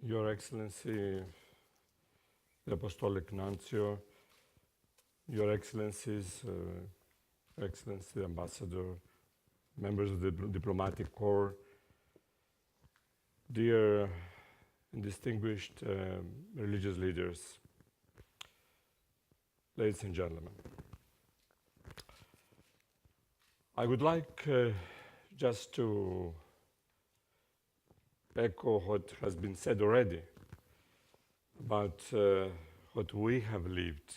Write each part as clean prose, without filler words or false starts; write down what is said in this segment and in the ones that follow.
Your Excellency, the Apostolic Nuncio, Your Excellencies, Excellency the Ambassador, members of the Diplomatic Corps, dear and distinguished religious leaders, ladies and gentlemen. I would like just to echo what has been said already about what we have lived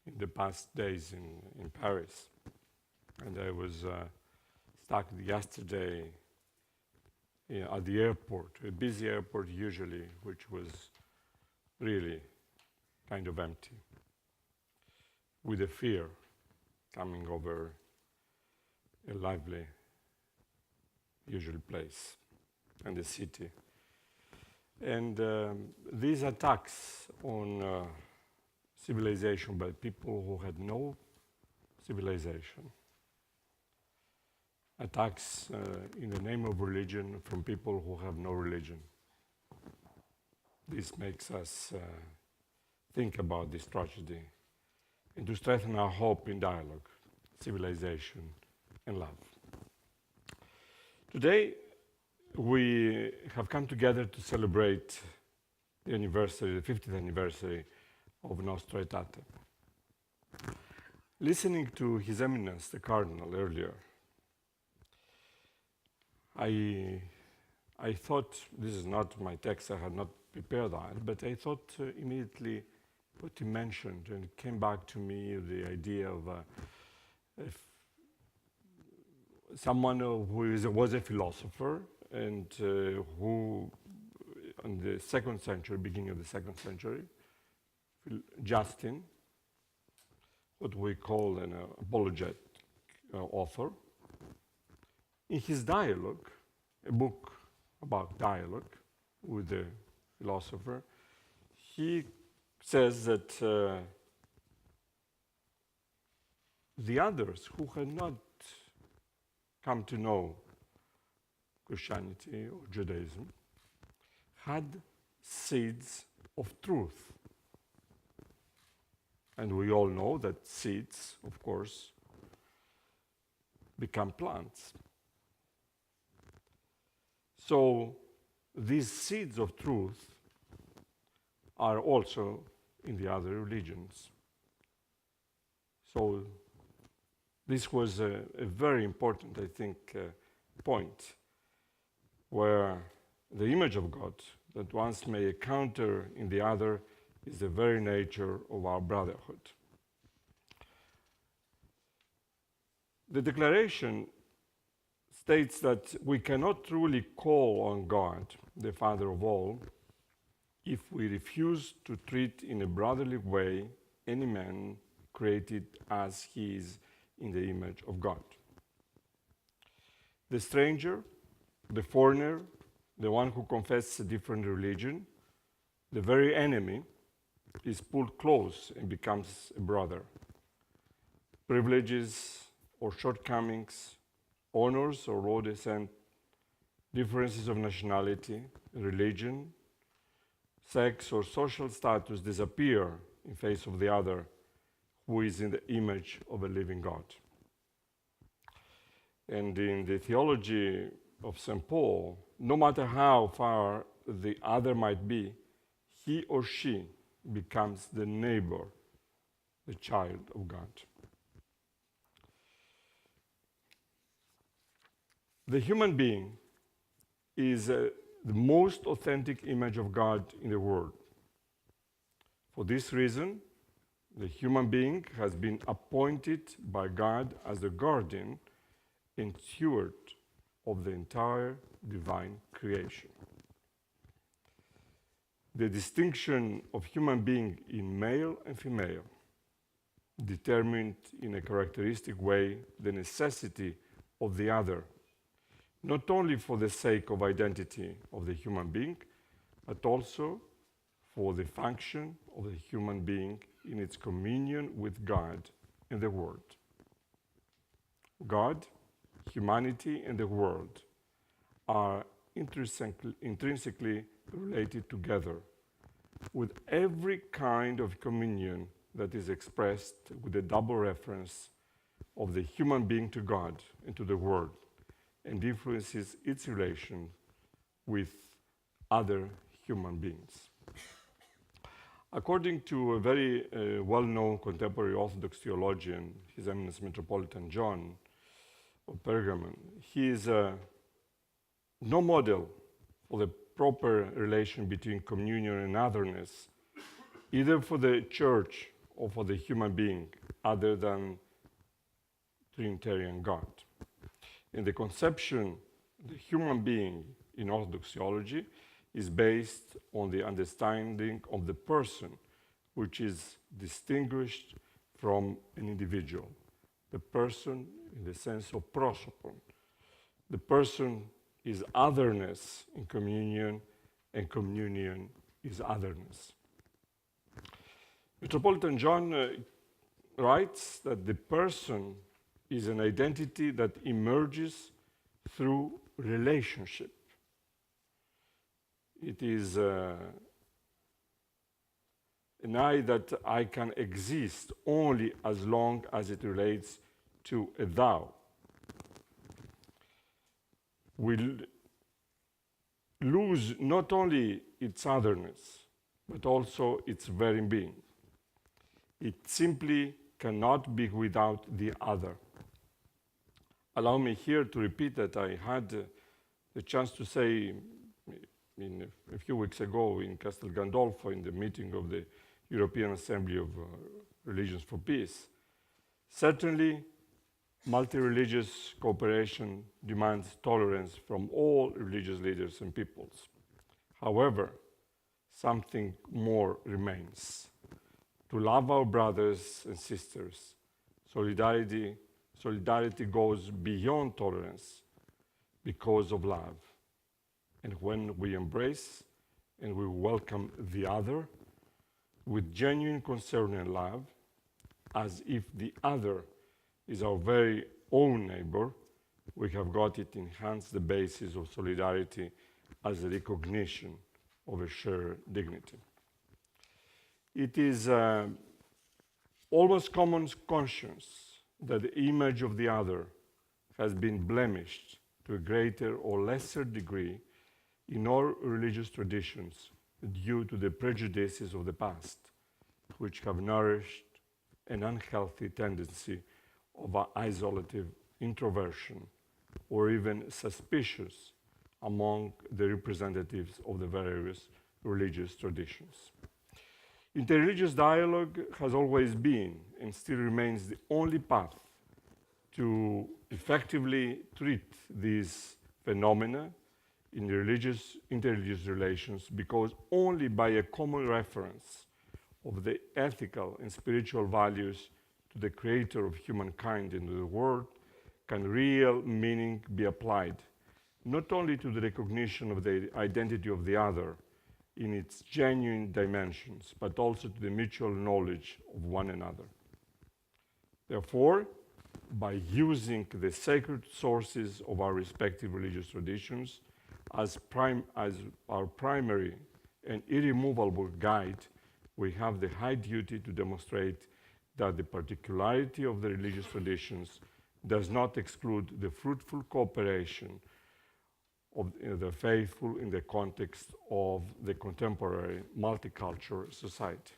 in the past days in Paris. And I was stuck yesterday at the airport, a busy airport usually, which was really kind of empty, with a fear coming over a lively, usual place and the city. And these attacks on civilization by people who had no civilization, attacks in the name of religion from people who have no religion. This makes us think about this tragedy and to strengthen our hope in dialogue, civilization, and love. Today, we have come together to celebrate the anniversary, the 50th anniversary of Nostra Aetate. Listening to His Eminence, the Cardinal, earlier, I thought, this is not my text, I had not prepared that, but I thought immediately what he mentioned, and it came back to me the idea of someone who was a philosopher and who, in the 2nd century, beginning of the 2nd century, Justin, what we call an apologetic author, in his dialogue, a book about dialogue with the philosopher, he says that the others who had not come to know Christianity or Judaism had seeds of truth. And we all know that seeds, of course, become plants. So these seeds of truth are also in the other religions. So this was a very important, I think, point where the image of God that once may encounter in the other is the very nature of our brotherhood. The declaration states that we cannot truly call on God, the Father of all, if we refuse to treat in a brotherly way any man created as he is in the image of God. The stranger, the foreigner, the one who confesses a different religion, the very enemy, is pulled close and becomes a brother. Privileges or shortcomings, honors or raw descent, differences of nationality, religion, sex or social status disappear in face of the other who is in the image of a living God. And in the theology of St. Paul, no matter how far the other might be, he or she becomes the neighbor, the child of God. The human being is the most authentic image of God in the world. For this reason, the human being has been appointed by God as the guardian and steward of the entire divine creation. The distinction of human being in male and female determined in a characteristic way the necessity of the other, not only for the sake of identity of the human being, but also for the function of the human being in its communion with God and the world. God, humanity, and the world are intrinsically related together with every kind of communion that is expressed with a double reference of the human being to God and to the world, and influences its relation with other human beings. According to a very well-known contemporary Orthodox theologian, His Eminence Metropolitan John of Pergamon, he is no model for the proper relation between communion and otherness, either for the church or for the human being, other than Trinitarian God. In the conception, the human being in Orthodox theology is based on the understanding of the person, which is distinguished from an individual. The person in the sense of prosopon. The person is otherness in communion, and communion is otherness. Metropolitan John writes that the person is an identity that emerges through relationship. It is an I that I can exist only as long as it relates to a thou. Will lose not only its otherness, but also its very being. It simply cannot be without the other. Allow me here to repeat that I had the chance to say a few weeks ago in Castel Gandolfo in the meeting of the European Assembly of Religions for Peace. Certainly, multi-religious cooperation demands tolerance from all religious leaders and peoples. However, something more remains. To love our brothers and sisters, solidarity goes beyond tolerance because of love. And when we embrace and we welcome the other with genuine concern and love, as if the other is our very own neighbor, we have got it enhanced the basis of solidarity as a recognition of a shared dignity. It is almost common conscience that the image of the other has been blemished to a greater or lesser degree in all religious traditions due to the prejudices of the past, which have nourished an unhealthy tendency of isolative introversion or even suspicious among the representatives of the various religious traditions. Interreligious dialogue has always been and still remains the only path to effectively treat these phenomena in interreligious relations, because only by a common reference of the ethical and spiritual values to the creator of humankind and the world can real meaning be applied, not only to the recognition of the identity of the other in its genuine dimensions, but also to the mutual knowledge of one another. Therefore, by using the sacred sources of our respective religious traditions as our primary and irremovable guide, we have the high duty to demonstrate that the particularity of the religious traditions does not exclude the fruitful cooperation of the faithful in the context of the contemporary multicultural society.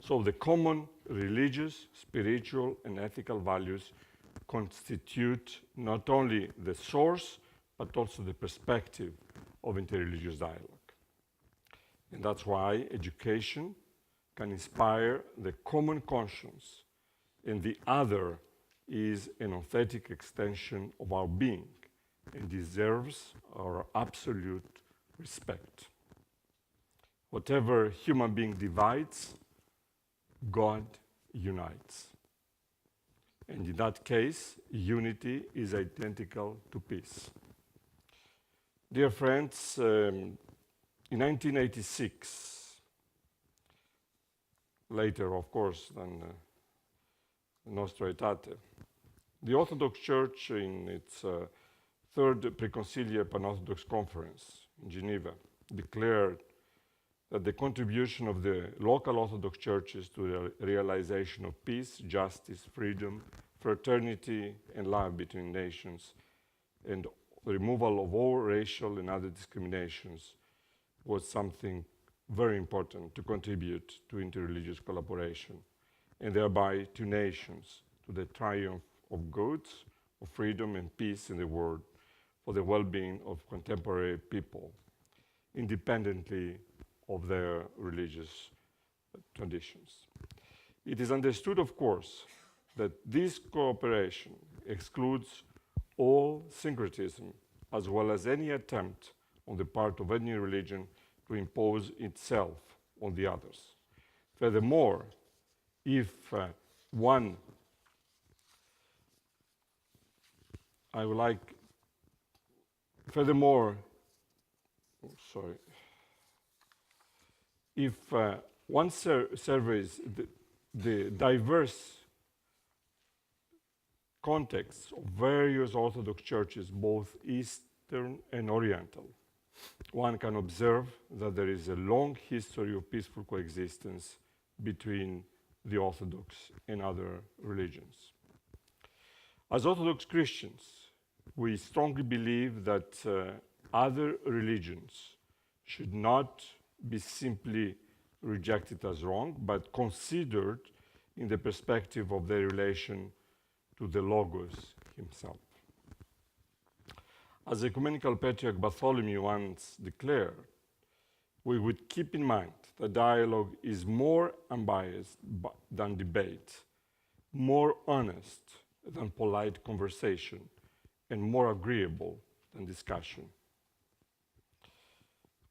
So the common religious, spiritual, and ethical values constitute not only the source, but also the perspective of interreligious dialogue. And that's why education can inspire the common conscience, and the other is an authentic extension of our being and deserves our absolute respect. Whatever human being divides, God unites. And in that case, unity is identical to peace. Dear friends, in 1986, later, of course, than Nostra Aetate, the Orthodox Church in its third Preconciliar Pan-Orthodox Conference in Geneva declared that the contribution of the local Orthodox churches to the realization of peace, justice, freedom, fraternity, and love between nations, and removal of all racial and other discriminations was something very important to contribute to interreligious collaboration, and thereby to nations, to the triumph of goods, of freedom and peace in the world, for the well-being of contemporary people, independently of their religious traditions. It is understood, of course, that this cooperation excludes all syncretism, as well as any attempt on the part of any religion to impose itself on the others. Furthermore, if one surveys the diverse contexts of various Orthodox churches, both Eastern and Oriental, one can observe that there is a long history of peaceful coexistence between the Orthodox and other religions. As Orthodox Christians, we strongly believe that other religions should not be simply rejected as wrong, but considered in the perspective of their relation to the Logos himself. As Ecumenical Patriarch Bartholomew once declared, we would keep in mind that dialogue is more unbiased than debate, more honest than polite conversation, and more agreeable than discussion.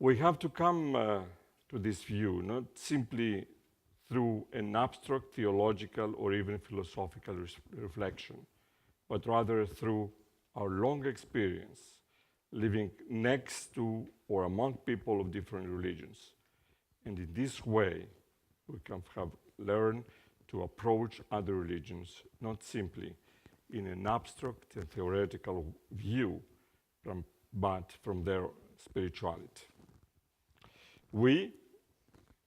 We have to come to this view, not simply through an abstract theological or even philosophical reflection, but rather through our long experience living next to or among people of different religions. And in this way, we can have learned to approach other religions, not simply in an abstract and theoretical view, but from their spirituality. We,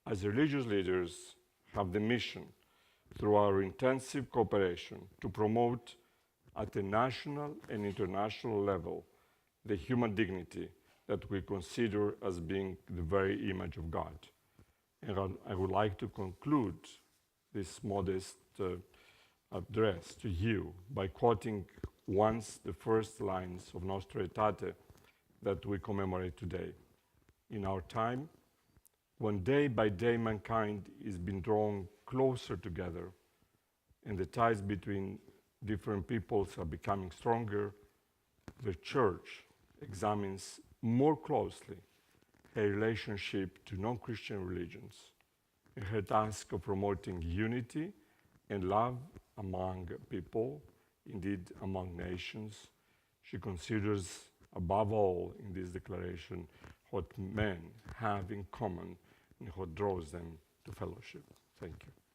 as religious leaders, have the mission, through our intensive cooperation, to promote at a national and international level the human dignity that we consider as being the very image of God. And I would like to conclude this modest address to you by quoting once the first lines of Nostra Aetate that we commemorate today. In our time, when day by day mankind is being drawn closer together and the ties between different peoples are becoming stronger, the Church examines more closely her relationship to non-Christian religions and her task of promoting unity and love among people, indeed among nations. She considers, above all in this declaration, what men have in common and what draws them to fellowship. Thank you.